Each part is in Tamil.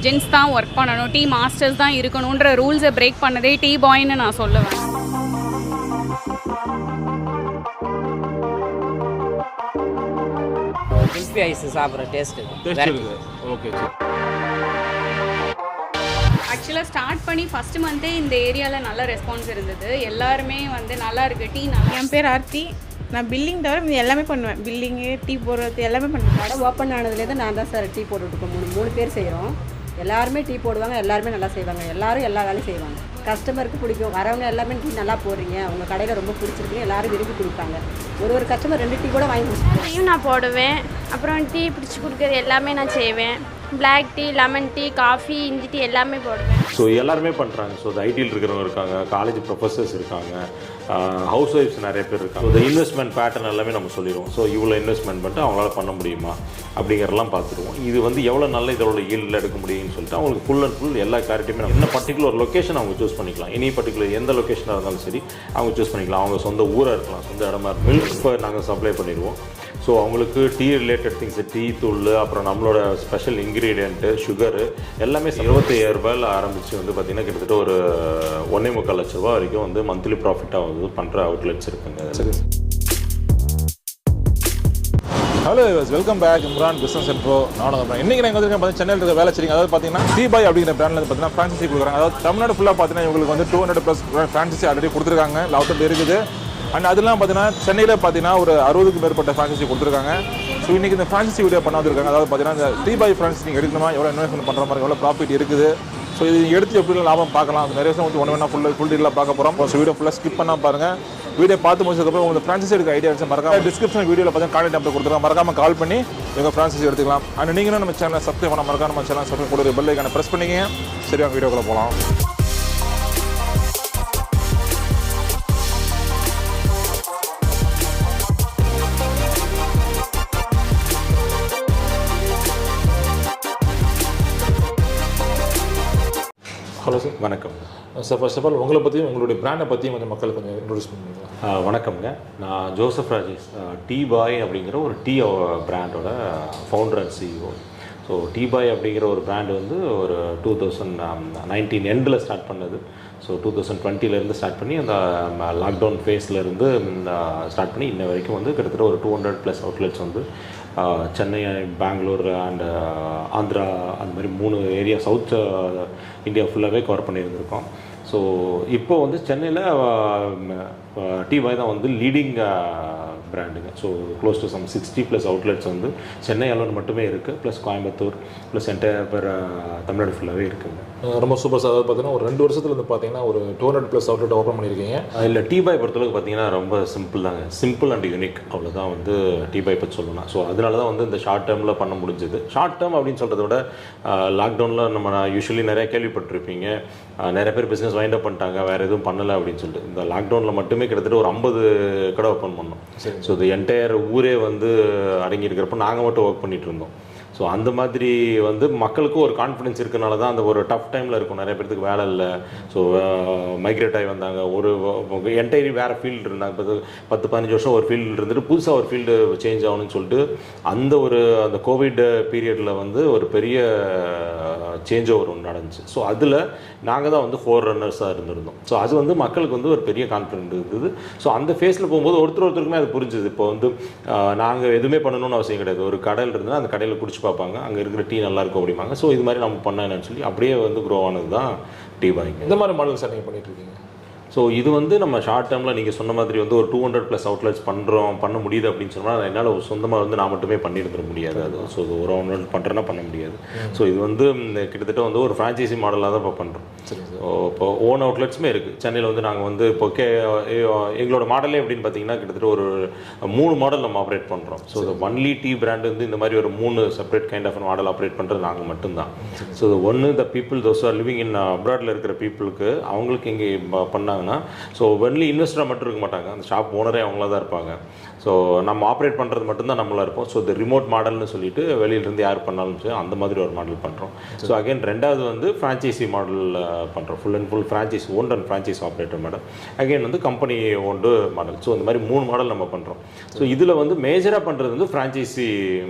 ஜென்ஸ் தான் ஒர்க் பண்ணணும், டீ மாஸ்டர்ஸ் தான் இருக்கணுன்ற ரூல்ஸை பிரேக் பண்ணதே டீ பாய்ன்னு நான் சொல்லுவேன். மில்க் ஐஸ் சாப்பிட்ற டேஸ்ட் இருக்குது. ஓகே. ஆக்சுவலாக ஸ்டார்ட் பண்ணி ஃபஸ்ட்டு மந்த்தே இந்த ஏரியாவில் நல்ல ரெஸ்பான்ஸ் இருந்தது. எல்லாருமே நல்லா இருக்குது டீ. என் பேர் ஆர்த்தி. நான் பில்லிங் தவிர எல்லாமே பண்ணுவேன். பில்லிங்கு, டீ போடுறது எல்லாமே பண்ணுவேன். கடை ஓப்பன் ஆனதுலேருந்து நான் தான் சார் டீ போட்டுட்ருக்கோம். மூணு பேர் செய்கிறோம். எல்லாருமே டீ போடுவாங்க, எல்லாருமே நல்லா செய்வாங்க. எல்லாரும் எல்லா வேலையும் செய்வாங்க. கஸ்டமருக்கு பிடிக்கும். வரவங்க எல்லாமே டீ நல்லா போடுறீங்க, உங்கள் கடையில் ரொம்ப பிடிச்சிருக்கு, எல்லாரும் விரும்பி குடிப்பாங்க. ஒரு கஸ்டமர் 2 டீ கூட வாங்கி கொடுத்துருவோம். டீயும் நான் போடுவேன். அப்புறம் டீ பிடிச்சி கொடுக்குறது எல்லாமே நான் செய்வேன். Black tea, lemon tea, coffee, இஞ்சி டீ எல்லாமே போடுவேன். ஸோ எல்லாருமே பண்ணுறாங்க. ஸோ இந்த ஐடியில் இருக்கிறவங்க இருக்காங்க, காலேஜ் ப்ரொஃபஸர்ஸ் இருக்காங்க, ஹவுஸ் ஒய்ஃப்ஸ் நிறைய பேர் இருக்காங்க. இந்த இன்வெஸ்ட்மெண்ட் பேட்டர்ன் எல்லாமே நம்ம சொல்லிடுவோம். ஸோ இவ்வளோ இன்வெஸ்ட்மெண்ட் பண்ணிட்டு அவங்களால பண்ண முடியுமா அப்படிங்கிறதெல்லாம் பார்த்துருவோம். இது எவ்வளோ நல்ல இதோட ஈல்டில் எடுக்க முடியும்னு சொல்லிட்டு அவங்களுக்கு ஃபுல் அண்ட் ஃபுல் எல்லா கிளாரிட்டியுமே நம்ம என்ன பர்டிகுலர் லொக்கேஷன் அவங்க சூஸ் பண்ணிக்கலாம். எனி பர்டிகுலர் எந்த லொக்கேஷனாக இருந்தாலும் சரி அவங்க சூஸ் பண்ணிக்கலாம். அவங்க சொந்த ஊராக இருக்கலாம், சொந்த இடமா இருக்கும். மில்க் நாங்கள் சப்ளை பண்ணிடுவோம். ஸோ அவங்களுக்கு டீ ரிலேட்டட் திங்ஸு, டீ தூள், அப்புறம் நம்மளோட ஸ்பெஷல் இன்க்ரீடியண்ட்டு, சுகரு எல்லாமே 25,000 ரூபாயில் ஆரம்பித்து பார்த்திங்கன்னா கிட்டத்தட்ட ஒரு 1.25 லட்ச ரூபா வரைக்கும் மந்த்லி ப்ராஃபிட்டாக பண்ணுற அவுட்லெட்ஸ் இருக்குங்க. சரி. Hello viewers, welcome back. Imran business and bro. நானும் இன்றைக்கி நாங்கள் பார்த்தீங்கன்னா சென்னையில் இருக்க வேலை செய்யுங்க. அதாவது பார்த்தீங்கன்னா teaboy அப்படிங்கிற பிராண்டில் பார்த்தீங்கன்னா ஃப்ரான்சைசி கொடுக்குறாங்க. அதாவது தமிழ்நாடு ஃபுல்லாக பார்த்தீங்கன்னா இவங்களுக்கு 200+ ஃப்ரான்சைசி ஆல்ரெடி கொடுத்துருக்காங்க. அவுட்லெட் இருக்குது. அண்ட் அதெல்லாம் பார்த்தீங்கன்னா சென்னையில் பார்த்தீங்கன்னா ஒரு 60க்கும் மேற்பட்ட ஃப்ரான்சைசி கொடுத்துருக்காங்க. ஸோ இன்றைக்கி இந்த ஃப்ரான்சைசி வீடியோ பண்ண வந்திருக்காங்க. அதாவது பார்த்தீங்கன்னா இந்த teaboy ஃப்ரான்சைசி நீங்கள் எடுக்கணுமா, எவ்வளோ இன்வெஸ்ட்மெண்ட் பண்ணுற மாதிரி, எவ்வளோ ப்ராஃபிட் இருக்குது, ஸோ இது எடுத்து எப்படிலாம் லாபம் பார்க்கலாம், அது நிறைய விஷயம் ஒன்று வேணா ஃபுல் டீலாக பார்க்க போகிறோம். ஸோ வீடியோ ஃபுல்லாக ஸ்கிப் பண்ணால் பாருங்கள். வீடியோ பார்த்து முடிச்சதுக்கப்புறம் உங்களுக்கு ஃப்ரான்சைசி எடுக்க ஐடியா இருந்துச்சு மறக்காம டிஸ்கிரிப்ஷன் வீடியோவில் பார்த்தீங்கன்னா கான்டாக்ட் நம்பர் கொடுத்துருக்கோம். மறக்காமல் கால் பண்ணி எங்கள் ஃப்ரான்சைசி எடுத்துக்கலாம். அண்ட் நீங்களும் நம்ம சேனலை சப்ஸ்கிரைப் பண்ண மறக்காம நம்ம சேனல் சப்ஸ்கிரைப் கொடுக்குற பெல் ஐக்கானை ப்ரெஸ் பண்ணிங்க. சரி, அவங்க வீடியோக்குள்ளே போகலாம். ஹலோ சார், வணக்கம் சார். ஃபர்ஸ்ட் ஆஃப் ஆல் உங்களை பற்றியும் உங்களுடைய பிராண்டை பற்றியும் கொஞ்சம் மக்களுக்கு கொஞ்சம் இன்ட்ரோடியூஸ் பண்ணுவீங்களா? வணக்கம்ங்க. நான் ஜோசப் ராஜேஷ், teaboy அப்படிங்கிற ஒரு டீ பிராண்டோட founder and CEO. So teaboy அப்படிங்கிற ஒரு பிராண்டு ஒரு 2019 எண்டில் ஸ்டார்ட் பண்ணது. ஸோ 2020 ஸ்டார்ட் பண்ணி அந்த லாக்டவுன் ஃபேஸ்லேருந்து ஸ்டார்ட் பண்ணி இன்ன வரைக்கும் கிட்டத்தட்ட ஒரு 200+ அவுட்லெட்ஸ் சென்னை, பெங்களூர் அண்ட் ஆந்திரா, அந்த மாதிரி 3 ஏரியா சவுத் இந்தியா ஃபுல்லாகவே கவர் பண்ணியிருந்திருக்கோம். ஸோ இப்போது சென்னையில் teaboy தான் லீடிங் பிராண்டுங்க. So close to some 60+ outlets Chennai அளவு மட்டுமே இருக்குது, plus Coimbatore, plus entire Tamil Nadu ஃபுல்லாகவே இருக்குங்க. ரொம்ப சூப்பர் சார். அதாவது பார்த்தீங்கன்னா ஒரு 2 வருஷத்துல பார்த்தீங்கன்னா ஒரு 200+ அவுட்லெட் ஓப்பன் பண்ணியிருக்கீங்க. இல்லை, teaboy பொறுத்தளவுக்கு பார்த்தீங்கன்னா ரொம்ப சிம்பிள் தாங்க. சிம்பிள் அண்ட் யூனிக், அவ்வளோதான் teaboy பற்றி சொல்லணும். ஸோ அதனால தான் இந்த ஷார்ட் டேர்மில் பண்ண முடிஞ்சது. ஷார்ட் டேர்ம் அப்படின்னு சொல்கிறத விட லாக்டவுனில் நம்ம யூஸ்வலி நிறைய கேள்விப்பட்டிருப்பீங்க, நிறைய பேர் பிஸ்னஸ் வைண்ட் அப் பண்ணிட்டாங்க, வேறு எதுவும் பண்ணலை அப்படின்னு சொல்லிட்டு. இந்த லாக்டவுனில் மட்டுமே கிட்டத்தட்ட ஒரு 50 கடை ஓப்பன் பண்ணோம். ஸோ இது என்டையர் ஊரே அடங்கி இருக்கிறப்ப நாங்கள் மட்டும் ஒர்க் பண்ணிகிட்டு இருந்தோம். ஸோ அந்த மாதிரி மக்களுக்கும் ஒரு கான்ஃபிடென்ஸ் இருக்கனால தான் அந்த ஒரு டஃப் டைமில் இருக்கும். நிறைய பேருக்கு வேலை இல்லை, ஸோ மைக்ரேட் ஆகி வந்தாங்க. ஒரு என்டையர் வேறு ஃபீல்டு இருந்தாங்க. 10-15 வருஷம் ஒரு ஃபீல்டு இருந்துட்டு புதுசாக ஒரு ஃபீல்டு சேஞ்ச் ஆகணும்னு சொல்லிட்டு அந்த கோவிட் பீரியடில் ஒரு பெரிய சேஞ்ச் ஓவர் ஒன்று நடந்துச்சு. ஸோ அதில் நாங்கள் தான் ஃபோர் ரன்னர்ஸாக இருந்திருந்தோம். ஸோ அது மக்களுக்கு ஒரு பெரிய கான்ஃபிடென்ட் இருந்தது. ஸோ அந்த ஃபேஸில் போகும்போது ஒருத்தருக்குமே அது புரிஞ்சுது. இப்போ நாங்கள் எதுவுமே பண்ணணும்னு அவசியம் கிடையாது. ஒரு கடையில் இருந்தால் அந்த கடையில் குடிச்சு பார்ப்பாங்க, அங்கே இருக்கிற டீ நல்லாயிருக்கும் அப்படிம்பாங்க. ஸோ இது மாதிரி நம்ம பண்ண என்னன்னு சொல்லி அப்படியே க்ரோ ஆனது தான் teaboy. இந்த மாதிரி மாடல் சார் நீங்கள் பண்ணிட்டு இருக்கீங்க. ஸோ இது நம்ம ஷார்ட் டேர்மில் நீங்கள் சொன்ன மாதிரி ஒரு 200+ அவுட்லெட்ஸ் பண்ண முடியுது அப்படின்னு சொன்னால் என்னால் சொந்தமாக நான் மட்டுமே பண்ணியிருந்துட முடியாது. அது ஸோ இது ஒரு அவுட்லெட் பண்ணுறேன்னா பண்ண முடியாது. ஸோ இது கிட்டத்தட்ட ஒரு ஃப்ரான்ச்சைசி மாடலாக தான் இப்போ பண்ணுறோம். இப்போ ஓன் அவுட்லெட்ஸுமே இருக்குது சென்னையில். நாங்கள் இப்போ எங்களோட மாடலே அப்படின்னு பார்த்தீங்கன்னா கிட்டத்தட்ட ஒரு 3 மாடல் நம்ம ஆப்ரேட் பண்ணுறோம். ஸோ ஒன்லி டீ பிராண்டு இந்த மாதிரி ஒரு 3 separate kind of model operate பண்ணுறது நாங்கள் மட்டும்தான். ஸோ ஒன்று the people those are living in அப்ராடில் இருக்கிற பீப்புளுக்கு அவங்களுக்கு இங்கே பண்ணாங்கன்னா, ஸோ ஒன்லி இன்வெஸ்டராக மட்டும் இருக்க மாட்டாங்க, அந்த ஷாப் ஓனரே அவங்களா தான் இருப்பாங்க. ஸோ நம்ம ஆப்ரேட் பண்ணுறது மட்டும்தான் நம்மளாக இருப்போம். ஸோ இந்த ரிமோட் மாடல்னு சொல்லிட்டு வெளியிலேருந்து யார் பண்ணாலும் சரி அந்த மாதிரி ஒரு மாடல் பண்ணுறோம். ஸோ அகைன் ரெண்டாவது ஃப்ரான்ச்சைசி மாடல் பண்ணுறோம். Full and full franchise own and franchise operator model. Again company owned model. So இந்த மாதிரி 3 மாடல் நம்ம பண்ணுறோம். ஸோ இதில் மேஜராக பண்ணுறது ஃப்ரான்ச்சைசி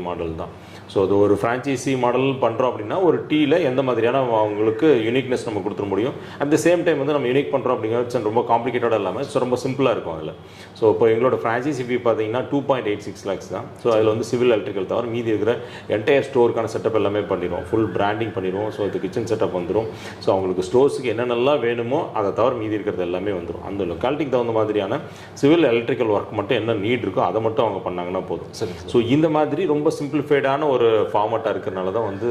மாடல் தான். ஸோ அது ஒரு ஃப்ரான்ச்சைசி மாடல் பண்ணுறோம் அப்படின்னா ஒரு டீயில் எந்த மாதிரியான அவங்களுக்கு யூனிக்னஸ் நம்ம கொடுத்துட முடியும். அட் த சேம் டைம் வந்து நம்ம யூனிக் பண்ணுறோம் அப்படிங்கிறது ரொம்ப காம்ப்ளிகேட்டடாக இல்லாமல் ரொம்ப சிம்பிளாக இருக்கும் அதில். ஸோ இப்போ எங்களோட ஃப்ரான்ச்சைசி ஃபீ பார்த்தீங்கன்னா 2.86 lakhs தான். ஸோ அதில் வந்து சிவில் எலக்ட்ரிக்கல் தவிர மீதி இருக்கிற என்டையர் ஸ்டோருக்கான செட்டப் எல்லாமே பண்ணிடுவோம். ஃபுல் பிராண்டிங் பண்ணிடுவோம். ஸோ அது கிச்சன் செட்டப் வந்துடும். ஸோ அவங்களுக்கு ஸ்டோர்ஸுக்கு என்னென்னலாம் வேணுமோ அதை தவிர மீதி இருக்கிறது எல்லாமே வந்துடும். அந்த லொக்காலிட்டிக்கு தகுந்த மாதிரியான சிவில் எலக்ட்ரிக்கல் ஒர்க் மட்டும் என்ன நீட் இருக்கோ அதை மட்டும் அவங்க பண்ணாங்கன்னா போதும். ஸோ இந்த மாதிரி ரொம்ப சிம்பிளிஃபைடான ஒரு ஃபார்மட்டாக இருக்கிறனால தான் வந்து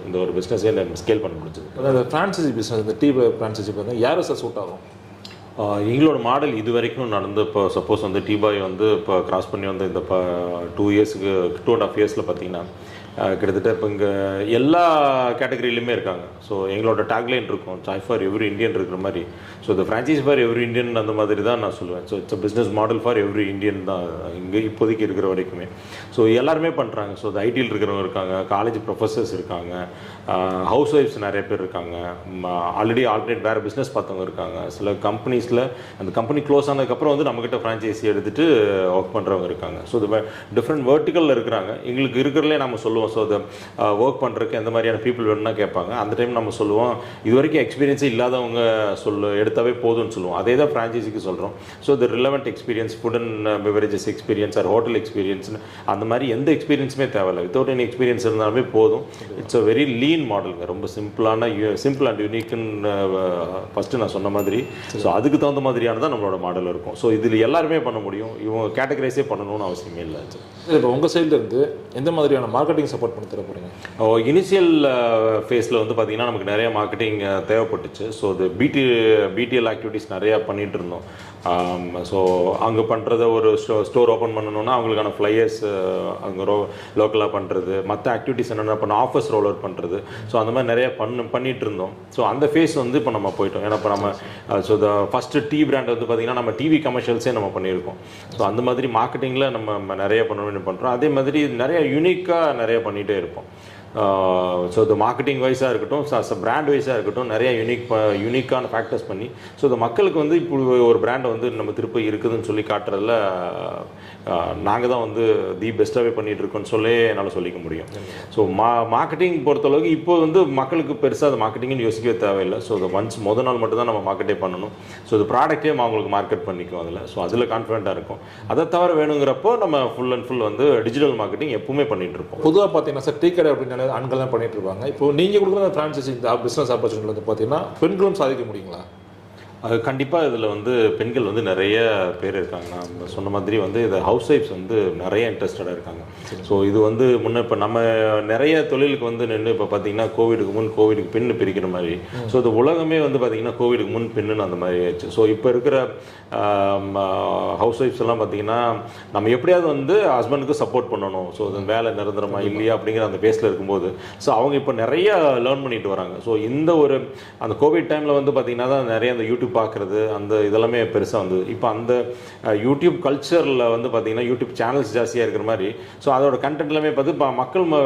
இந்த ஒரு பிஸ்னஸே ஸ்கேல் பண்ண முடிஞ்சது. அதாவது ஃப்ரான்ச்சைசி பிஸ்னஸ் இந்த டீ ஃப்ரான்ச்சைசி பார்த்தீங்கன்னா யாரும் சார் சூட் ஆகும்? எங்களோட மாடல் இது வரைக்கும் நடந்து இப்போ சப்போஸ் வந்து டீபாய் வந்து இப்போ கிராஸ் பண்ணி வந்து இந்த இப்போ 2 இயர்ஸுக்கு 2.5 இயர்ஸில் பார்த்தீங்கன்னா கிட்டத்தட்ட இப்போ இங்கே எல்லா கேட்டகரியிலுமே இருக்காங்க. ஸோ எங்களோட டேக்லைன் இருக்கும் சாய் ஃபார் எவ்ரி இந்தியன் இருக்கிற மாதிரி. ஸோ இந்த ஃப்ரான்ச்சைஸ் ஃபார் எவ்ரி இந்தியன் அந்த மாதிரி தான் நான் சொல்லுவேன். So it's business model for every Indian தான் இங்கே இப்போதைக்கு இருக்கிற வரைக்குமே. ஸோ எல்லாருமே பண்ணுறாங்க. ஸோ இந்த ஐடியில் இருக்கிறவங்க இருக்காங்க, காலேஜ் ப்ரொஃபஸர்ஸ் இருக்காங்க, ஹவுஸ் ஒய்ஃப்ஸ் நிறைய பேர் இருக்காங்க, ஆல்ரெடி ஆல்ரெடி வேறு பிஸ்னஸ் பார்த்தவங்க இருக்காங்க. சில கம்பெனிஸில் அந்த கம்பெனி க்ளோஸ் ஆனதுக்கப்புறம் வந்து நம்மக்கிட்ட ஃப்ரான்ச்சைஸி எடுத்துகிட்டு ஒர்க் பண்ணுறவங்க இருக்காங்க. ஸோ இது டிஃப்ரெண்ட் வேர்ட்டிக்கலில் இருக்கிறாங்க. எங்களுக்கு இருக்கிறதுலே நம்ம சொல்லுவோம். ஸோ அதை ஒர்க் பண்ணுறதுக்கு எந்த மாதிரியான பீப்புள் வேணும்னா கேட்பாங்க. அந்த டைம் நம்ம சொல்லுவோம் இது வரைக்கும் எக்ஸ்பீரியன்ஸே இல்லாதவங்க எடுத்தாவே போதும்னு சொல்லுவோம். அதே தான் ஃப்ரான்ச்சைஸிக்கு சொல்கிறோம். So the relevant experience, food and beverages experience or hotel எக்ஸ்பீரியன்ஸ்னு அந்த மாதிரி எந்த எக்ஸ்பீரியன்ஸுமே தேவையில்லை. வித்தவுட் எனி எக்ஸ்பீரியன்ஸ் இருந்தாலுமே போதும். இட்ஸ் அ வெரி லீன் மாடலுங்க. ரொம்ப சிம்பிள் அண்ட் யூனிக்குன்னு ஃபஸ்ட்டு நான் சொன்ன மாதிரி. ஸோ அதுக்கு தகுந்த மாதிரியான தான் நம்மளோட மாடல் இருக்கும். ஸோ இதில் எல்லாருமே பண்ண முடியும். இவங்க கேட்டகரைஸே பண்ணணும்னு அவசியமே இல்லை. இப்போ உங்கள் சைட்லேருந்து எந்த மாதிரியான மார்க்கெட்டிங் சப்போர்ட் பண்ணி தர போகிறீங்க? இனிஷியல் ஃபேஸில் வந்து பார்த்திங்கன்னா நமக்கு நிறைய மார்க்கெட்டிங் தேவைப்பட்டுச்சு. ஸோ அது பிடிஎல் ஆக்டிவிட்டீஸ் நிறையா பண்ணிகிட்டு இருந்தோம். ஸோ அங்கே பண்ணுறத ஒரு ஸ்டோர் ஓப்பன் பண்ணணுன்னா அவங்களுக்கான ஃப்ளையர்ஸ் அங்கே லோக்கலாக பண்ணுறது, மற்ற ஆக்டிவிட்டீஸ் என்னென்ன பண்ண ஆஃபர்ஸ் ரோல் அவுட் பண்ணுறது. ஸோ அந்த மாதிரி நிறையா பண்ணிகிட்டு இருந்தோம். ஸோ அந்த ஃபேஸ் வந்து இப்போ நம்ம போயிட்டோம். ஏன்னா இப்போ நம்ம so the first tea brand வந்து பார்த்திங்கன்னா நம்ம டிவி கமர்ஷியல்ஸே நம்ம பண்ணியிருக்கோம். ஸோ அந்த மாதிரி மார்க்கெட்டிங்கில் நம்ம நிறைய பண்ணுறோம். அதே மாதிரி நிறைய யூனிக்காக நிறைய பண்ணிகிட்டே இருப்போம். ஸோ இந்த மார்க்கெட்டிங் வைஸாக இருக்கட்டும், பிராண்ட் வைஸாக இருக்கட்டும், நிறைய யூனிக்கான ஃபேக்டர்ஸ் பண்ணி ஸோ இந்த மக்களுக்கு வந்து இப்போ ஒரு பிராண்டை வந்து நம்ம திருப்பி இருக்குதுன்னு சொல்லி காட்டுறதுல நாங்கள் தான் வந்து தி பெஸ்ட்டாகவே பண்ணிகிட்டு இருக்கோம்னு சொல்லி என்னால் சொல்லிக்க முடியும். ஸோ மார்க்கெட்டிங் பொறுத்தளவுக்கு இப்போ வந்து மக்களுக்கு பெருசாக அது மார்க்கெட்டிங்னு யோசிக்கவே தேவையில்லை. ஸோ அது ஒன்ஸ் முதல் நாள் மட்டும் தான் நம்ம மார்க்கெட்டே பண்ணணும். ஸோ இது ப்ராடக்டே அவங்களுக்கு மார்க்கெட் பண்ணிக்கும் அதில். ஸோ அதில் கான்ஃபிடென்ட்டாக இருக்கும். அதை தவிர வேணுங்கிறப்போ நம்ம ஃபுல் அண்ட் ஃபுல் வந்து டிஜிட்டல் மார்க்கெட்டிங் எப்பவுமே பண்ணிகிட்டு இருப்போம். பொதுவாக பார்த்தீங்கன்னா சார் டீ கடை அப்படின்னு ஆண்கள் தான் பண்ணிட்டு இருப்பாங்க. இப்போ நீங்கள் கொடுக்குற ஃப்ரான்ச்சைசி இந்த பிஸ்னஸ் ஆப்பர்ச்சுனிட்டி வந்து பார்த்தீங்கன்னா பெண்களும் சாதிக்க முடியுங்களா? அது கண்டிப்பாக இதில் வந்து பெண்கள் வந்து நிறைய பேர் இருக்காங்க. நான் சொன்ன மாதிரி வந்து இது ஹவுஸ் ஒய்ஃப்ஸ் வந்து நிறைய இன்ட்ரெஸ்டடாக இருக்காங்க. ஸோ இது வந்து முன்னே இப்போ நம்ம நிறைய தொழிலுக்கு வந்து நின்று இப்போ பார்த்தீங்கன்னா கோவிடுக்கு முன் கோவிடுக்கு பின்னு பிரிக்கிற மாதிரி. ஸோ இது உலகமே வந்து பார்த்திங்கன்னா கோவிடுக்கு முன் பின்னுன்னு அந்த மாதிரி ஆயிடுச்சு. ஸோ இப்போ இருக்கிற ஹவுஸ் ஒய்ஃப்ஸ் எல்லாம் பார்த்திங்கன்னா நம்ம எப்படியாவது வந்து ஹஸ்பண்டுக்கு சப்போர்ட் பண்ணணும். ஸோ அது வேலை நிரந்தரமா இல்லையா அப்படிங்கிற அந்த பேஸில் இருக்கும்போது ஸோ அவங்க இப்போ நிறைய லேர்ன் பண்ணிட்டு வராங்க. ஸோ இந்த ஒரு அந்த கோவிட் டைமில் வந்து பார்த்திங்கன்னா தான் நிறைய அந்த யூடியூப் பார்க்குறது அந்த இதெல்லாமே பெருசாக வந்தது. இப்போ அந்த யூடியூப் கல்ச்சரில் வந்து பார்த்திங்கன்னா யூடியூப் சேனல்ஸ் ஜாஸ்தியாக இருக்கிற மாதிரி ஸோ அதோட கண்டென்ட் எல்லாமே பார்த்து இப்போ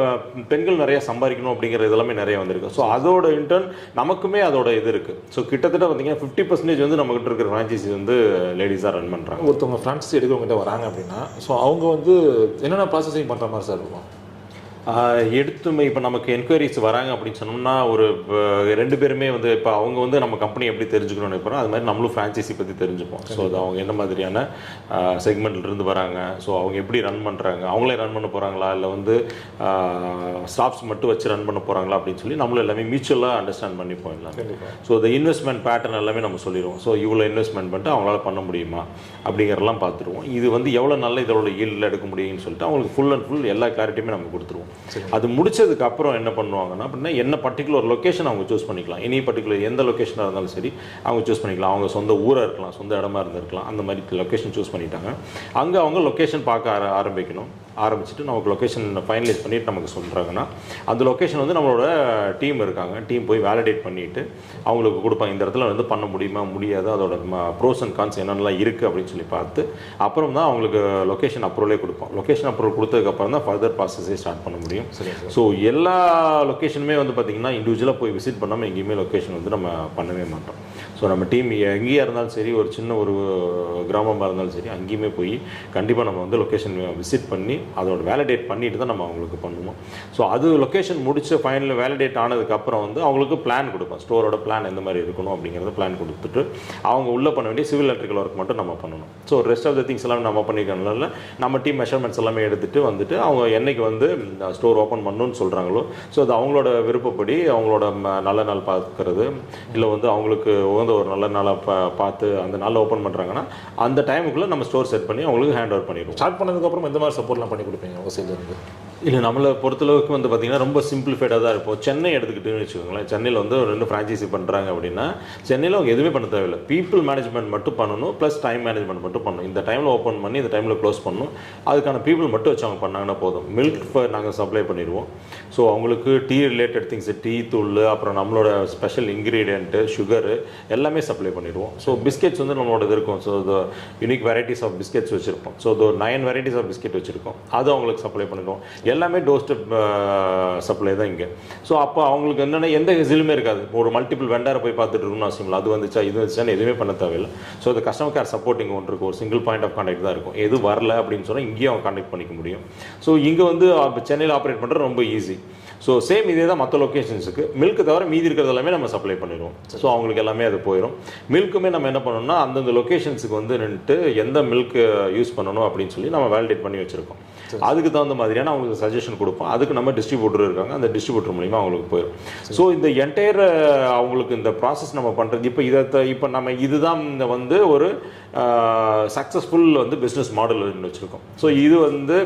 பெண்கள் நிறைய சம்பாதிக்கணும் அப்படிங்கிற இதெல்லாமே நிறைய வந்திருக்கு. ஸோ அதோட இன்டர்ன் நமக்குமே அதோட இது இருக்குது. ஸோ கிட்டத்தட்ட பார்த்திங்கன்னா 50% வந்து நம்மகிட்ட இருக்கிற ஃப்ரான்ச்சைசி வந்து லேடிஸாக ரன் பண்ணுறாங்க. ஒருத்தவங்க ஃப்ரான்ச்சைசி எடுக்கிறவங்ககிட்ட வராங்க அப்படின்னா ஸோ அவங்க வந்து என்னென்ன ப்ராசஸிங் பண்ணுற மாதிரி சார் இருக்கும்? இப்போ நமக்கு என்கொயரிஸ் வராங்க அப்படின்னு சொன்னோம்னா ஒரு 2 பேருமே வந்து இப்போ அவங்க வந்து நம்ம கம்பெனி எப்படி தெரிஞ்சுக்கணும்னு நினைப்போம். அது மாதிரி நம்மளும் ஃப்ரான்ச்சைசி பற்றி தெரிஞ்சுப்போம். ஸோ அது அவங்க என்ன மாதிரியான செக்மெண்ட்லேருந்து வராங்க, ஸோ அவங்க எப்படி ரன் பண்ணுறாங்க, அவங்களே ரன் பண்ண போகிறாங்களா இல்லை வந்து ஸ்டாஃப்ஸ் மட்டும் வச்சு ரன் பண்ண போகிறாங்களா அப்படின்னு சொல்லி நம்மளும் எல்லாமே மியூச்சுவலாக அண்டர்ஸ்டாண்ட் பண்ணிப்போம் எல்லாமே. ஸோ இந்த இன்வெஸ்ட்மெண்ட் பேட்டர்ன் எல்லாமே நம்ம சொல்லிடுவோம். ஸோ இவ்வளோ இன்வெஸ்ட்மெண்ட் பண்ணிட்டு அவங்களால பண்ண முடியுமா அப்படிங்கிறதெல்லாம் பார்த்துருவோம். இது வந்து எவ்வளோ நல்ல இதோட ஈல்டில் எடுக்க முடியும்னு சொல்லிட்டு அவங்களுக்கு ஃபுல் அண்ட் ஃபுல் எல்லா கிளாரிட்டியுமே நம்ம கொடுத்துருவோம். அது முடிச்சதுக்கு அப்புறம் என்ன பண்ணுவாங்கன்னா அப்படின்னா என்ன பர்டிகுலர் லொக்கேஷன் அவங்க சூஸ் பண்ணிக்கலாம். எனி பர்டிகுலர் எந்த லொக்கேஷனாக இருந்தாலும் சரி அவங்க சூஸ் பண்ணிக்கலாம். அவங்க சொந்த ஊராக இருக்கலாம், சொந்த இடமா இருந்திருக்கலாம். அந்த மாதிரி லொக்கேஷன் சூஸ் பண்ணிட்டாங்க. அங்கே அவங்க லொக்கேஷன் பார்க்க ஆரம்பிச்சுட்டு நமக்கு லொக்கேஷன் ஃபைனலைஸ் பண்ணிட்டு நமக்கு சொல்கிறாங்கன்னா அந்த லொக்கேஷன் வந்து நம்மளோட டீம் இருக்காங்க. டீம் போய் வேலிடேட் பண்ணிவிட்டு அவங்களுக்கு கொடுப்பாங்க. இந்த இடத்துல வந்து பண்ண முடியுமா முடியாது, அதோட ப்ரோஸ் அண்ட் கான்ஸ் என்னென்னலாம் இருக்குது அப்படின்னு சொல்லி பார்த்து அப்புறம் தான் அவங்களுக்கு லொக்கேஷன் அப்ரூவலே கொடுப்போம். லொக்கேஷன் அப்ரூவல் கொடுத்ததுக்கப்புறம் தான் ஃபர்தர் ப்ராசஸே ஸ்டார்ட் பண்ண முடியும். ஸோ எல்லா லொக்கேஷனுமே வந்து பார்த்திங்கன்னா இண்டிவிஜுவலாக போய் விசிட் பண்ணாமல் எங்கேயுமே லொக்கேஷன் வந்து நம்ம பண்ணவே மாட்டோம். ஸோ ஸோ நம்ம டீம் எங்கேயா இருந்தாலும் சரி, ஒரு சின்ன ஒரு கிராமமாக இருந்தாலும் சரி, அங்கேயுமே போய் கண்டிப்பாக நம்ம வந்து லொக்கேஷன் விசிட் பண்ணி அதோட வேலிடேட் பண்ணிட்டு தான் நம்ம அவங்களுக்கு பண்ணுவோம். ஸோ அது லொக்கேஷன் முடிச்சு ஃபைனல் வேலிடேட் ஆனதுக்கப்புறம் வந்து அவங்களுக்கு பிளான் கொடுப்போம். ஸ்டோரோட பிளான் எந்த மாதிரி இருக்கணும் அப்படிங்கிறத பிளான் கொடுத்துட்டு அவங்க உள்ளே பண்ண வேண்டிய சிவில் எலக்ட்ரிக்கல் ஒர்க் மட்டும் நம்ம பண்ணணும். So rest of the things எல்லாமே நம்ம பண்ணிக்கிறதுனால நம்ம டீம் மெஷர்மெண்ட்ஸ் எல்லாமே எடுத்துகிட்டு வந்துட்டு அவங்க என்னைக்கு வந்து ஸ்டோர் ஓப்பன் பண்ணணும்னு சொல்கிறாங்களோ, ஸோ அது அவங்களோட விருப்பப்படி அவங்களோட நல்ல நாள் பார்க்குறது, இல்லை வந்து அவங்களுக்கு உகந்த ஒரு நல்ல நாளாக பார்த்து அந்த நாளில் ஓப்பன் பண்ணுறாங்கன்னா அந்த டைமுக்குள்ளே நம்ம ஸ்டோர் செட் பண்ணி அவங்களுக்கு ஹேண்ட் ஓவர் பண்ணிடுவோம். ஸ்டார்ட் பண்ணதுக்கப்புறம் எந்த மாதிரி சப்போர்ட்லாம் பண்ணி கொடுப்பீங்க உங்கள் சைட்லேருந்து? இல்லை, நம்மளை பொறுத்தளவுக்கு வந்து பார்த்திங்கன்னா ரொம்ப சிம்பிளிஃபைடாக தான் இருப்போம். சென்னை எடுத்துக்கிட்டுன்னு வச்சுக்கோங்களேன். சென்னையில் வந்து ஒரு 2 ஃப்ரான்ச்சைசி பண்ணுறாங்க அப்படின்னா சென்னையில் அவங்க எதுவுமே பண்ண தேவையில்லை. பீப்புள் மேனேஜ்மெண்ட் மட்டும் பண்ணணும், ப்ளஸ் டைம் மேனேஜ்மெண்ட் மட்டும் பண்ணணும். இந்த டைமில் ஓப்பன் பண்ணி இந்த டைமில் க்ளோஸ் பண்ணணும். அதுக்கான பீப்புள் மட்டும் வச்சு அவங்க பண்ணாங்கன்னா போதும். மில்க் நாங்கள் சப்ளை பண்ணிடுவோம். ஸோ அவங்களுக்கு டீ ரிலேட்டட் திங்ஸ், டீ தூள், அப்புறம் நம்மளோட ஸ்பெஷல் இன்க்ரீடியன்ட்டு, சுகரு எல்லாமே சப்ளை பண்ணிடுவோம். ஸோ பிஸ்கெட்ஸ் வந்து நம்மளோட இது இருக்கும். ஸோ இது யூனிக் வெரைட்டிஸ் ஆஃப் பிஸ்கெட்ஸ் வச்சுருப்போம். ஸோ இது 9 வெரைட்டிஸ் ஆஃப் பிஸ்கெட் வச்சுருக்கோம். அது அவங்களுக்கு சப்ளை பண்ணிடுவோம். எல்லாமே டோர் ஸ்டெப் சப்ளை தான் இங்கே. ஸோ அப்போ அவங்களுக்கு என்னென்ன எந்த ஹெசிலுமே இருக்காது. ஒரு மல்டிபிள் வெண்டாரை போய் பார்த்துட்டு இருக்கணும்னு அவசியம் இல்லை. அது வந்துச்சா இது வந்துச்சான்னு எதுவுமே பண்ண தேவையில்லை. ஸோ இந்த கஸ்டமர் கேர் சப்போர்ட்டிங் ஒன்று இருக்கும். ஒரு சிங்கிள் பாயிண்ட் ஆஃப் கான்டாக்ட் தான் இருக்கும். எது வரல அப்படின்னு சொன்னால் இங்கேயும் அவங்க கான்டாக்ட் பண்ணிக்க முடியும். ஸோ இங்கே வந்து சென்னையில் ஆப்ரேட் பண்ணுறது ரொம்ப ஈஸி. ஸோ சேம் இதே தான் மற்ற லொக்கேஷன்ஸுக்கு. மில்க்கு தவிர மீதி இருக்கிறது எல்லாமே நம்ம சப்ளை பண்ணிடுவோம். ஸோ அவங்களுக்கு எல்லாமே அது போயிடும். மில்க்குமே நம்ம என்ன பண்ணணும்னா அந்தந்த லொக்கேஷன்ஸுக்கு வந்து நின்றுட்டு எந்த மில்க் யூஸ் பண்ணணும் அப்படின்னு சொல்லி நம்ம வேலிடேட் பண்ணி வச்சுருக்கோம். அதுக்கு தகுந்த மாதிரியான அவங்களுக்கு சஜஷன் கொடுப்போம். அதுக்கு நம்ம டிஸ்ட்ரிபியூட்டர் இருக்காங்க. அந்த டிஸ்ட்ரிபியூட்டர் மூலிமா அவங்களுக்கு போயிடும். ஸோ இந்த என்டையர் அவங்களுக்கு இந்த ப்ராசஸ் நம்ம பண்ணுறது இப்போ நம்ம இதுதான் இந்த வந்து ஒரு சக்ஸஸ்ஃபுல் வந்து பிஸ்னஸ் மாடல்னு வச்சுருக்கோம். ஸோ இது வந்து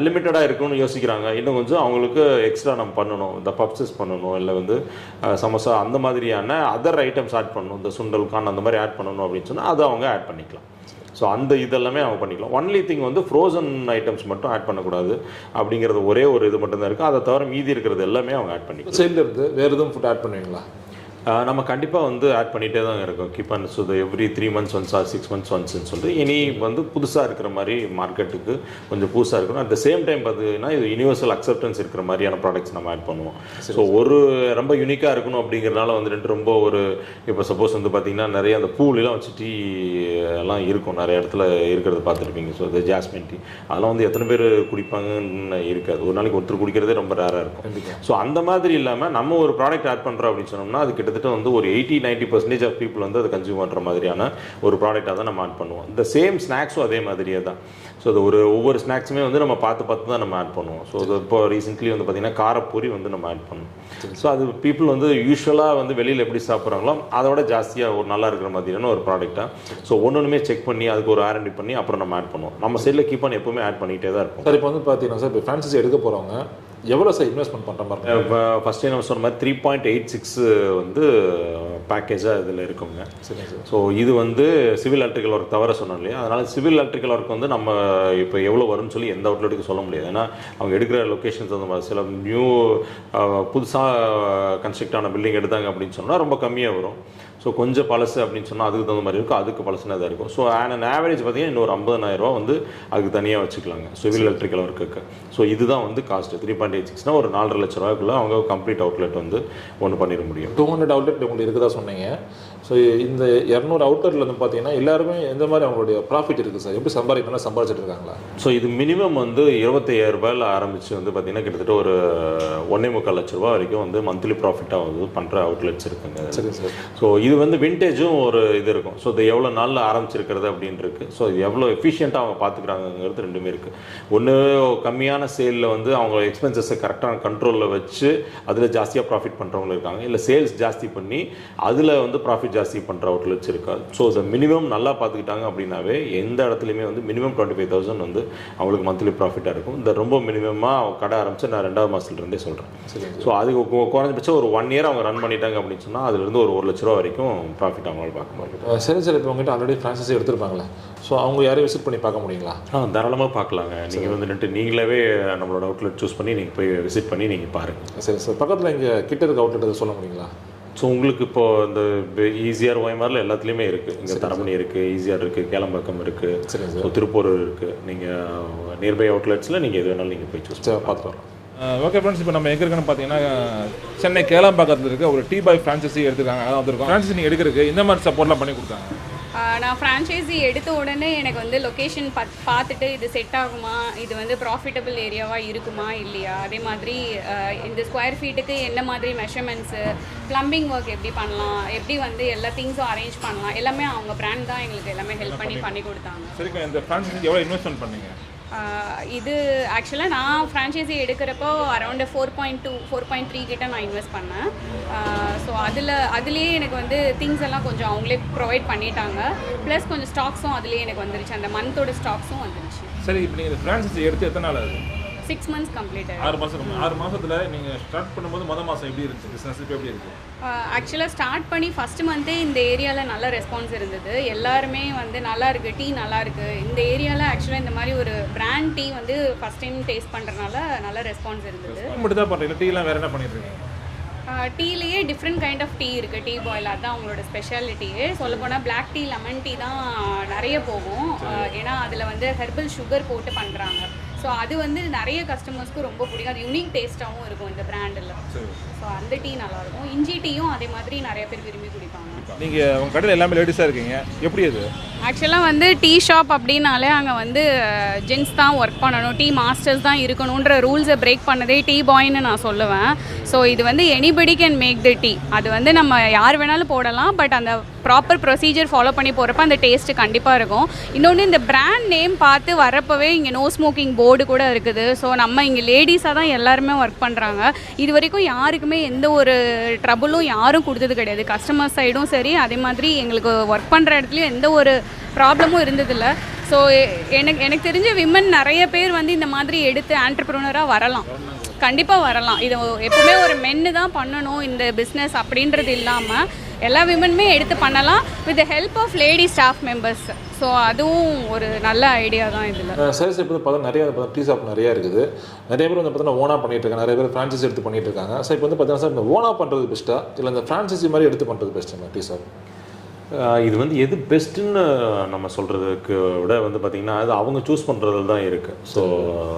லிமிட்டடாக இருக்குன்னு யோசிக்கிறாங்க. இன்னும் கொஞ்சம் அவங்களுக்கு எக்ஸ்ட்ரா நம்ம பண்ணணும், இந்த பப்ஸஸ் பண்ணணும், இல்லை வந்து சமோசா அந்த மாதிரியான அதர் ஐட்டம்ஸ் ஆட் பண்ணணும், இந்த சுண்டல் கான் அந்த மாதிரி ஆட் பண்ணணும் அப்படின்னு சொன்னால் அதை அவங்க ஆட் பண்ணிக்கலாம். ஸோ அந்த இதெல்லாமே அவங்க பண்ணிக்கலாம். ஒன்லி திங் வந்து ஃப்ரோசன் ஐட்டம்ஸ் மட்டும் ஆட் பண்ணக்கூடாது அப்படிங்கிறது ஒரே ஒரு இது மட்டும்தான் இருக்குது. அதை தவிர மீதி இருக்கிறது எல்லாமே அவங்க ஆட் பண்ணிக்கலாம். சைடில் இருந்து வேறு எதுவும் ஃபுட் ஆட் பண்ணுவீங்களா? நம்ம கண்டிப்பாக வந்து ஆட் பண்ணிகிட்டே தான் இருக்கோம். Keep and so every 3 months once or 6 months ஒன்ஸ்ன்னு சொல்லிட்டு இனி வந்து புதுசாக இருக்கிற மாதிரி மார்க்கெட்டுக்கு கொஞ்சம் புதுசாக இருக்கணும். அட் த சேம் டைம் பார்த்தீங்கன்னா இது யூனிவர்சல் அக்செப்டன்ஸ் இருக்கிற மாதிரியான ப்ராடக்ட்ஸ் நம்ம ஆட் பண்ணுவோம். ஸோ ஒரு ரொம்ப யூனிக்காக இருக்கணும் அப்படிங்கிறனால வந்துட்டு ரொம்ப ஒரு இப்போ சப்போஸ் வந்து பார்த்திங்கன்னா நிறைய அந்த பூலாம் வச்சு டீ எல்லாம் இருக்கும், நிறைய இடத்துல இருக்கிறத பார்த்துருப்பீங்க. ஸோ இந்த ஜாஸ்மின் டீ அதெல்லாம் வந்து எத்தனை பேர் குடிப்பாங்கன்னு இருக்காது. ஒரு நாளைக்கு ஒருத்தர் குடிக்கிறதே ரொம்ப ரேராக இருக்கும். ஸோ அந்த மாதிரி இல்லாமல் நம்ம ஒரு ப்ராடக்ட் ஆட் பண்ணுறோம் அப்படின்னு சொன்னோம்னா அது கிட்டத்தட்ட வந்து ஒரு 80-90% ஆஃப் பீப்புள் வந்து அதை கன்சியூம் பண்ணுற மாதிரியான ஒரு ப்ராடக்டாக தான் நம்ம ஆட் பண்ணுவோம். இந்த சேம் ஸ்நாக்ஸும் அதே மாதிரியே தான். ஸோ அது ஒவ்வொரு ஸ்நாக்ஸுமே வந்து நம்ம பார்த்து தான் நம்ம ஆட் பண்ணுவோம். ஸோ அது இப்போ ரீசென்ட்லி வந்து பார்த்திங்கன்னா காரப்பூரி வந்து நம்ம ஆட் பண்ணுவோம். ஸோ அது பீப்புள் வந்து யூஸ்வலாக வந்து வெளியில் எப்படி சாப்பிட்றாங்களோ அதோட ஜாஸ்தியாக ஒரு நல்லா இருக்கிற மாதிரியான ஒரு ப்ராடக்டாக. ஸோ ஒன்றுமே செக் பண்ணி அதுக்கு ஒரு R&D பண்ணி அப்புறம் நம்ம ஆட் பண்ணுவோம். நம்ம சைடில் கீப் பண்ணி எப்பவுமே ஆட் பண்ணிகிட்டே தான் இருக்கும். சார் இப்போ வந்து பார்த்தீங்கன்னா சார் இப்போ ஃப்ரான்சைசி எடுக்க போகிறவங்க எவ்வளோ சார் இன்வெஸ்ட்மெண்ட் பண்ணுற மாதிரி? இப்போ ஃபஸ்ட்டே நம்ம சொன்ன மாதிரி 3.86 வந்து பேக்கேஜாக இதில் இருக்குங்க. சரி சார். ஸோ இது வந்து சிவில் எலக்ட்ரிக்கல் ஒர்க் தவிர சொன்னோம் இல்லையா, அதனால் சிவில் எலக்ட்ரிக்கல் ஒர்க் வந்து நம்ம இப்போ எவ்வளோ வரும்னு சொல்லி எந்த அவுட்லெட்டுக்கு சொல்ல முடியாது. ஏன்னா அவங்க எடுக்கிற லொக்கேஷன்ஸ் அந்த மாதிரி சில நியூ புதுசாக கன்ஸ்ட்ரக்ட் ஆன பில்டிங் எடுத்தாங்க அப்படின்னு சொன்னால் ரொம்ப கம்மியாக வரும். ஸோ கொஞ்சம் பழசு அப்படின்னு சொன்னால் அதுக்கு தகுந்த மாதிரி இருக்கும், அதுக்கு பழசுனா தான் இருக்கும். ஸோ ஆவரேஜ் பார்த்தீங்கன்னா இன்னொரு 50,000 வந்து அதுக்கு தனியாக வச்சுக்கலாங்க சிவில் எலக்ட்ரிக்கல் ஒர்க்குக்கு. ஸோ இதுதான் வந்து காஸ்ட் 3.86னா ஒரு 4.5 லட்ச ரூபாய்க்குள்ளே அவங்க கம்ப்ளீட் அவுட்லெட் வந்து ஒன்று பண்ணிட முடியும். 200 அவுட்லெட் உங்களுக்கு இருக்குதா சொன்னீங்க. ஸோ இந்த 200 அவுட்லெட்டில் வந்து பார்த்தீங்கன்னா எல்லாருமே எந்த மாதிரி அவங்களுடைய ப்ராஃபிட் இருக்குது சார்? எப்படி சம்பாதிச்சிட்டு இருக்காங்களா? ஸோ இது மினிமம் வந்து 25,000 ரூபாயில் ஆரம்பித்து வந்து பார்த்திங்கன்னா கிட்டத்தட்ட ஒரு 1.25 லட்ச ரூபா வரைக்கும் வந்து மந்த்லி ப்ராஃபிட்டாக வந்து பண்ணுற அவுட்லெட்ஸ் இருக்குங்க. சரி சார். ஸோ இது வந்து விண்டேஜும் ஒரு இது இருக்கும். ஸோ இது எவ்வளோ நாளில் ஆரம்பிச்சிருக்கிறது அப்படின்னு இருக்குது. ஸோ இது எவ்வளோ எஃபிஷியண்ட்டாக அவங்க பார்த்துக்கிறாங்கிறது ரெண்டுமே இருக்குது. ஒன்று கம்மியான சேலில் வந்து அவங்க எக்ஸ்பென்சஸை கரெக்டான கண்ட்ரோலில் வச்சு அதில் ஜாஸ்தியாக ப்ராஃபிட் பண்ணுறவங்க இருக்காங்க. இல்லை சேல்ஸ் ஜாஸ்தி பண்ணி அதில் வந்து ப்ராஃபிட் ஜாஸ்தி பண்ணுற அவுட்லெட்ஸ் இருக்காது. ஸோ இந்த மினிமம் நல்லா பார்த்துக்கிட்டாங்க அப்படின்னாவே எந்த இடத்துலையுமே வந்து மினிமம் 25,000 வந்து அவங்களுக்கு மந்த்லி ப்ராஃபிட்டாக இருக்கும். இந்த ரொம்ப மினிமமாக கடை ஆரம்பித்து நான் 2வது மாதத்துலேருந்தே சொல்கிறேன். ஸோ அதுக்கு குறைஞ்சபட்சம் ஒரு 1 இயர் அவங்க ரன் பண்ணிட்டாங்க அப்படின்னு சொன்னால் அதுலேருந்து ஒரு 1 லட்ச ரூபா வரைக்கும் ப்ராஃபிட் அவங்களால பார்க்க முடியும். சரி சார். இப்போ உங்கள்கிட்ட ஆல்ரெடி ஃப்ரான்சைசி எடுத்துருப்பாங்களே, ஸோ அவங்க யாரையும் விசிட் பண்ணி பார்க்க முடியுங்களா? தாராளமாக பார்க்கலாங்க. நீங்கள் வந்துட்டு நீங்களாவே நம்மளோட அவுட்லெட் சூஸ் பண்ணி நீங்கள் போய் விசிட் பண்ணி நீங்கள் பாருங்கள். சரி சார். பக்கத்தில் இங்கே கிட்ட இருக்க அவுட்லெட் சொல்ல முடியுங்களா? ஸோ உங்களுக்கு இப்போது இந்த ஈஸிஆர் OMRல எல்லாத்துலேயுமே இருக்குது. இங்கே தரமணி இருக்குது, ஈஸிஆர் இருக்குது, கேளம்பாக்கம் இருக்குது, சரி சார். ஸோ திருப்பூர் இருக்குது. நீங்கள் நியர்பை அவுட்லெட்ஸில் நீங்கள் எது வேணாலும் நீங்கள் போய் சூஸ் பார்த்து வரலாம். ஓகே ஃப்ரெண்ட்ஸ், இப்போ நம்ம எங்கே இருக்குன்னு பார்த்தீங்கன்னா சென்னை கேளம்பாக்கத்தில் இருக்க ஒரு டீ பாய் ஃப்ரான்ச்சைசி எடுத்துருக்காங்க. அதான் வந்திருக்கோம். ஃப்ரான்ச்சைசி நீங்கள் எடுக்கிறதுக்கு இந்த மாதிரி சப்போர்ட்லாம் பண்ணி கொடுத்தாங்க. நான் ஃப்ரான்ச்சைஸி எடுத்த உடனே எனக்கு வந்து லொக்கேஷன் பார்த்துட்டு இது செட் ஆகுமா, இது வந்து ப்ராஃபிட்டபிள் ஏரியாவாக இருக்குமா இல்லையா, அதே மாதிரி இந்த ஸ்கொயர் ஃபீட்டுக்கு என்ன மாதிரி மெஷர்மெண்ட்ஸு, ப்ளம்பிங் ஒர்க் எப்படி பண்ணலாம், எப்படி வந்து எல்லா திங்ஸும் அரேஞ்ச் பண்ணலாம், எல்லாமே அவங்க பிராண்ட் தான் எங்களுக்கு எல்லாமே ஹெல்ப் பண்ணி கொடுத்தாங்க. சரிக்கா, இந்த ஃப்ரான்ச்சைசி எவ்வளோ இன்வெஸ்ட்மெண்ட் பண்ணீங்க? இது ஆக்சுவலாக நான் ஃப்ரான்ச்சைஸி எடுக்கிறப்போ அரௌண்டு 4.3 கிட்ட நான் இன்வெஸ்ட் பண்ணேன். ஸோ அதுலேயே எனக்கு வந்து திங்ஸ் எல்லாம் கொஞ்சம் அவங்களே ப்ரொவைட் பண்ணிட்டாங்க. ப்ளஸ் கொஞ்சம் ஸ்டாக்ஸும் அதுலேயே எனக்கு வந்துருச்சு, அந்த மந்தோட ஸ்டாக்ஸும் வந்துருச்சு. சரி, இப்போ நீங்கள் ஃப்ரான்ச்சைசி எடுத்து எத்தனை நாள் ஆகுது? 6 months கம்ப்ளீட் ஆகிடும். 6 மாதம். 6 மாதத்தில் நீங்கள் ஸ்டார்ட் பண்ணும்போது மாதம் எப்படி இருந்துச்சு பிஸ்னஸ்? இப்போ எப்படி இருக்குது? ஆக்சுவலாக ஸ்டார்ட் பண்ணி ஃபஸ்ட்டு மந்த்தே இந்த ஏரியாவில் நல்ல ரெஸ்பான்ஸ் இருந்தது. எல்லாருமே வந்து நல்லா இருக்குது, டீ நல்லா இருக்குது. இந்த ஏரியாவில் ஆக்சுவலாக இந்த மாதிரி ஒரு பிராண்ட் டீ வந்து ஃபஸ்ட் டைம் டேஸ்ட் பண்ணுறதுனால நல்ல ரெஸ்பான்ஸ் இருந்தது. மட்டும் தான் பண்ணுறீங்க? டீலாம் வேறு என்ன பண்ணிட்டு இருக்கீங்க? டீலேயே டிஃப்ரெண்ட் கைண்ட் ஆஃப் டீ இருக்குது. டீ பாயில் அதுதான் அவங்களோட ஸ்பெஷாலிட்டியே. சொல்லப்போனால் பிளாக் டீ, லெமன் டீ தான் நிறைய போகும். ஏன்னா அதில் வந்து ஹெர்பல் சுகர் போட்டு பண்ணுறாங்க. ஸோ அது வந்து நிறைய கஸ்டமர்ஸ்க்கு ரொம்ப பிடிக்கும். அது யூனிக் டேஸ்ட்டாகவும் இருக்கும் இந்த பிராண்டில். ஸோ அந்த டீ நல்லாயிருக்கும். இஞ்சி டீயும் அதே மாதிரி நிறைய பேர் விரும்பி குடிப்பாங்க. நீங்கள் உங்கள் கடையில் எல்லாமே லேடிஸாக இருக்கீங்க, எப்படி அது? ஆக்சுவலாக வந்து டீ ஷாப் அப்படின்னாலே அங்கே வந்து ஜென்ஸ் தான் ஒர்க் பண்ணணும், டீ மாஸ்டர்ஸ் தான் இருக்கணுன்ற ரூல்ஸை பிரேக் பண்ணதே டீ பாய்ன்னு நான் சொல்லுவேன். ஸோ இது வந்து anybody can make the tea. அது வந்து நம்ம யார் வேணாலும் போடலாம், பட் அந்த ப்ராப்பர் ப்ரொசீஜர் ஃபாலோ பண்ணி போகிறப்ப அந்த டேஸ்ட்டு கண்டிப்பாக இருக்கும். இன்னொன்று, இந்த பிராண்ட் நேம் பார்த்து வரப்பவே இங்கே நோ ஸ்மோக்கிங் போர்டு கூட இருக்குது. ஸோ நம்ம இங்கே லேடிஸாக தான் எல்லாருமே ஒர்க் பண்ணுறாங்க. இது வரைக்கும் யாருக்குமே எந்த ஒரு ட்ரபுளும் யாரும் கொடுத்தது கிடையாது. கஸ்டமர் சைடும் சரி, அதே மாதிரி எங்களுக்கு ஒர்க் பண்ணுற இடத்துலையும் எந்த ஒரு ப்ராப்ளமும் இருந்ததில்லை. ஸோ எனக்கு தெரிஞ்ச விமன் நிறைய பேர் வந்து இந்த மாதிரி எடுத்து ஆண்டர்ப்ரனராக வரலாம், கண்டிப்பாக வரலாம். இது எப்பவுமே ஒரு மென்னு தான் பண்ணணும் இந்த பிஸ்னஸ் அப்படின்றது இல்லாமல் எல்லா விமனுமே எடுத்து பண்ணலாம் with help of lady staff members. So அதுவும் ஒரு நல்ல ஐடியா தான் இதில். சர்வீஸ் இப்போ பார்த்தா நிறைய டீ ஷாப் நிறையா இருக்குது. நிறைய பேர் வந்து பார்த்தீங்கன்னா ஓனாக பண்ணிட்டு இருக்காங்க, நிறைய பேர் ஃப்ரான்ச்சைசி எடுத்து பண்ணிட்டு இருக்காங்க. ஸோ இப்போ வந்து பார்த்தீங்கன்னா சார், இந்த ஓனாக பண்ணுறது பெஸ்ட்டாக இல்லை இந்த ஃப்ரான்ச்சைசி மாதிரி எடுத்து பண்ணுறது பெஸ்ட்டுங்க டீ ஷாப்? இது வந்து எது பெஸ்ட்டுன்னு நம்ம சொல்கிறதுக்கு விட வந்து பார்த்திங்கன்னா அது அவங்க சூஸ் பண்ணுறது தான் இருக்குது. ஸோ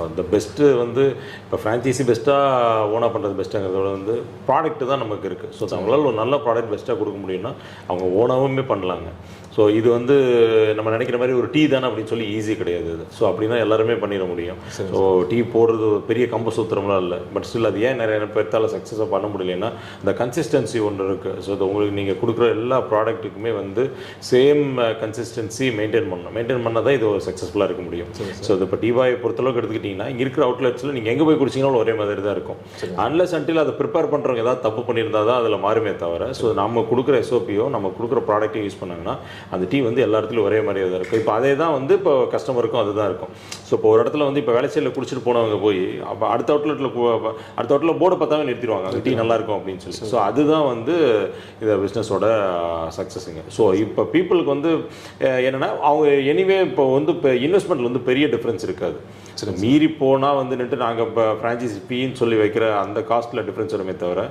இந்த பெஸ்ட்டு வந்து இப்போ ஃப்ரான்ச்சைசி பெஸ்ட்டாக ஓனாக பண்ணுறது பெஸ்ட்டாங்கிறத விட வந்து ப்ராடக்ட்டு தான் நமக்கு இருக்குது. ஸோ அவங்களால ஒரு நல்ல ப்ராடக்ட் பெஸ்ட்டாக கொடுக்க முடியும்னா அவங்க ஓனாகவுமே பண்ணலாங்க. ஸோ இது வந்து நம்ம நினைக்கிற மாதிரி ஒரு டீ தானே அப்படின்னு சொல்லி ஈஸி கிடையாது இது. ஸோ அப்படின்னா எல்லாருமே பண்ணிட முடியும். ஸோ டீ போடுறது பெரிய கம்ப சூத்திரம்லாம் இல்லை. பட் ஸ்டில் அது ஏன் நிறைய பேர்த்தால் சக்ஸஸாக பண்ண முடியலைன்னா இந்த கன்சிஸ்டன்சி ஒன்று இருக்குது. ஸோ அது உங்களுக்கு நீங்கள் கொடுக்குற எல்லா ப்ராடக்ட்டுக்குமே வந்து சேம் கன்சிஸ்டன்சி மெயின்டைன் பண்ணால் தான் இது ஒரு சக்ஸஸ்ஃபுல்லாக இருக்க முடியும். ஸோ இது இப்போ டீ பாயை பொறுத்தளவுக்கு எடுத்துக்கிட்டிங்கன்னா இங்கே இருக்கிற அவுட்லெட்ஸில் நீங்கள் எங்கே போய் குடிச்சிங்கனாலும் ஒரே மாதிரி தான் இருக்கும். அன்லெஸ் அன்டில் அதை ப்ரிப்பேர் பண்ணுறவங்க ஏதாவது தப்பு பண்ணியிருந்தால் தான் அதில் மாறுமே தவிர, ஸோ நம்ம கொடுக்குற எஸ்ஓபியோ நம்ம கொடுக்குற ப்ராடக்ட்டையும் யூஸ் பண்ணாங்கன்னா அந்த டீ வந்து எல்லா இடத்துலையும் ஒரே மாதிரியே தான் இருக்கும். இப்போ அதே தான் வந்து இப்போ கஸ்டமருக்கும் அதுதான் இருக்கும். ஸோ இப்போ ஒரு இடத்துல வந்து இப்போ வேலைச்சேரியில் குடிச்சிட்டு போனவங்க போய் அப்போ அடுத்த அவுட்லெட்டில் போர்டை பார்த்தாவே நிறுத்திடுவாங்க அந்த டீ நல்லாயிருக்கும் அப்படின்னு சொல்லி. ஸோ அதுதான் வந்து இந்த பிஸ்னஸோட சக்ஸஸுங்க. ஸோ இப்போ பீப்புளுக்கு வந்து என்னென்னா அவங்க எனிவே இப்போ வந்து இப்போ இன்வெஸ்ட்மெண்ட்டில் வந்து பெரிய டிஃப்ரென்ஸ் இருக்காது. சரி, மீறி போனால் வந்துட்டு நாங்கள் இப்போ ஃப்ரான்ச்சைசி ஃபீன்னு சொல்லி வைக்கிற அந்த காஸ்ட்டில் டிஃப்ரென்ஸ் வருமே தவிர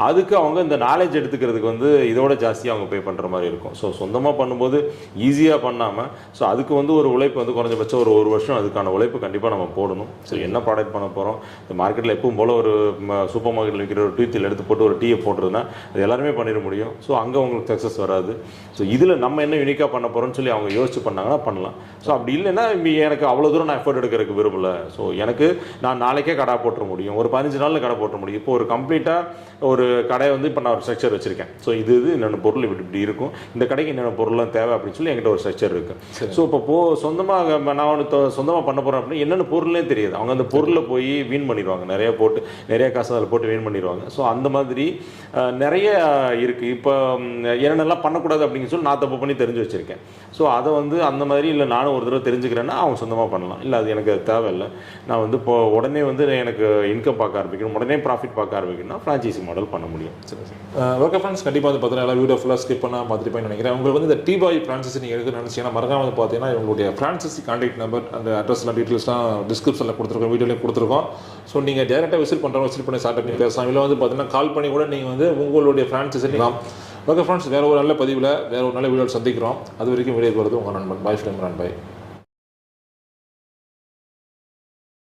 அதுக்கு அவங்க இந்த நாலேஜ் எடுத்துக்கிறதுக்கு வந்து இதோட ஜாஸ்தியாக அவங்க பே பண்ணுற மாதிரி இருக்கும். ஸோ சொந்தமாக பண்ணும்போது ஈஸியாக பண்ணாமல் ஸோ அதுக்கு வந்து ஒரு உழைப்பு வந்து குறைஞ்சபட்சம் ஒரு வருஷம் அதுக்கான உழைப்பு கண்டிப்பாக நம்ம போடணும். ஸோ என்ன ப்ராடக்ட் பண்ண போகிறோம், இந்த மார்க்கெட்டில் எப்பவும் போல் ஒரு சூப்பர் மார்க்கெட்டில் விற்கிற ஒரு டீத்தில் எடுத்து போட்டு ஒரு டீயை போடுறதுனா அது எல்லாருமே பண்ணிட முடியும். ஸோ அங்கே அவங்களுக்கு சக்ஸஸ் வராது. ஸோ இதில் நம்ம என்ன யூனிக்காக பண்ண போகிறோம்னு சொல்லி அவங்க யோசிச்சு பண்ணாங்கன்னா பண்ணலாம். ஸோ அப்படி இல்லைன்னா எனக்கு அவ்வளோ தூரம் நான் எஃபர்ட் எடுக்கிறதுக்கு விரும்பல. ஸோ எனக்கு நான் நாளைக்கே கடை போட்டுற முடியும், ஒரு 15 நாளில் கடை போட்டுற முடியும். இப்போ ஒரு கம்ப்ளீட்டாக ஒரு கடையை வந்து இப்போ நான் ஒரு ஸ்ட்ரக்சர் வச்சுருக்கேன். ஸோ இது என்னென்ன பொருள் இப்படி இருக்கும், இந்த கடைக்கு என்னென்ன பொருள்லாம் தேவை அப்படின்னு சொல்லி என்கிட்ட ஒரு ஸ்ட்ரக்சர் இருக்குது. ஸோ இப்போ சொந்தமாக நான் ஒன்று சொந்தமாக பண்ண போகிறேன் அப்படின்னு என்னென்ன பொருள்னே தெரியாது. அவங்க அந்த பொருளை போய் வீண் பண்ணிடுவாங்க, நிறைய காசு அதில் போட்டு வீண் பண்ணிடுவாங்க. ஸோ அந்த மாதிரி நிறைய இருக்குது. இப்போ என்னென்னலாம் பண்ணக்கூடாது அப்படின்னு சொல்லி நான் தப்பு பண்ணி தெரிஞ்சு வச்சுருக்கேன். ஸோ அதை வந்து அந்த மாதிரி இல்லை நானும் ஒரு தடவை தெரிஞ்சுக்கிறேன்னா அவங்க சொந்தமாக பண்ணலாம். இல்லை அது எனக்கு தேவையில்லை, நான் வந்து இப்போ உடனே வந்து எனக்கு இன்கம் பார்க்க ஆரம்பிக்கணும், உடனே ப்ராஃபிட் பார்க்க ஆரம்பிக்கணும்னா ஃப்ரான்ச்சைசி மாடல் பண்ண முடியும். சரி சார். ஓகே ஃப்ரெண்ட்ஸ், கண்டிப்பாக வந்து பார்த்தீங்கன்னா வீடியோ ஃபுல்லாக ஸ்கிப் பண்ணால் பார்த்துட்டு நினைக்கிறேன். உங்களுக்கு வந்து இந்த டீ பாய் ஃப்ரான்ச்சைசி நீங்கள் எடுக்க நினச்சிங்கன்னா மறக்காம வந்து பார்த்தீங்கன்னா உங்களுடைய ஃப்ரான்ச்சைசி கான்டாக்ட் நம்பர் அந்த அட்ரஸ்லாம் டீட்டெயில்ஸ்லாம் டிஸ்கிரிப்ஷனில் கொடுத்துருக்கோம், வீடியோலையும் கொடுத்துருக்கோம். ஸோ நீங்கள் டேரெக்டாக விசிட் பண்ணுறவங்க விசிட் பண்ணி ஸ்டார்ட் பண்ணி பேசலாம். இல்லை வந்து பார்த்தீங்கன்னா கால் பண்ணி கூட நீங்கள் வந்து உங்களுடைய ஃப்ரான்ச்சைசி நிலாம். ஓகே ஃப்ரெண்ட்ஸ், வேறு ஒரு நல்ல பதிவில் வேறு ஒரு நல்ல வீடியோ சந்திக்கிறோம். அது வரைக்கும் வீடியோ போகிறது உங்கள் நண்பன் பாய் ஃப்ரெண்ட் இம்ரான் பாய்.